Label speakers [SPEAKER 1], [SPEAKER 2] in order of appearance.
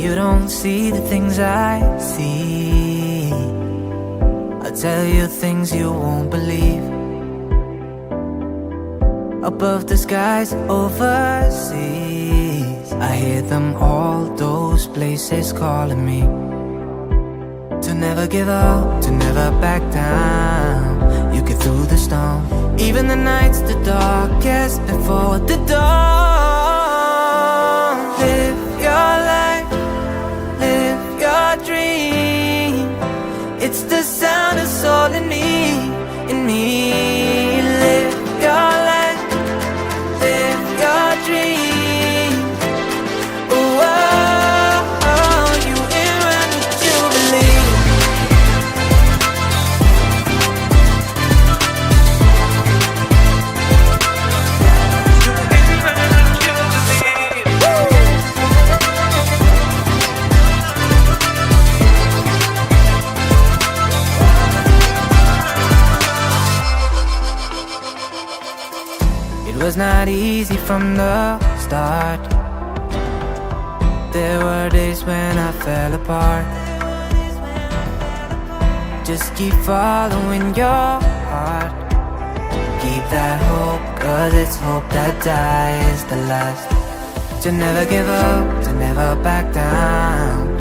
[SPEAKER 1] You don't see the things I see. I'll tell you things you won't believe. Above the skies overseas, I hear them all, those places calling me. To never give up, to never back down. You get through the storm, even the nights the darkest before the dawn. Live your life, live your dream. It's the sound of soul in me, in me. Live your life, live your dream. Oh, oh, oh, you in run with Jubilee. It was not easy from the start. There were days when I fell apart. Just keep following your heart. Keep that hope, 'cause it's hope that dies the last. To never give up, to never back down.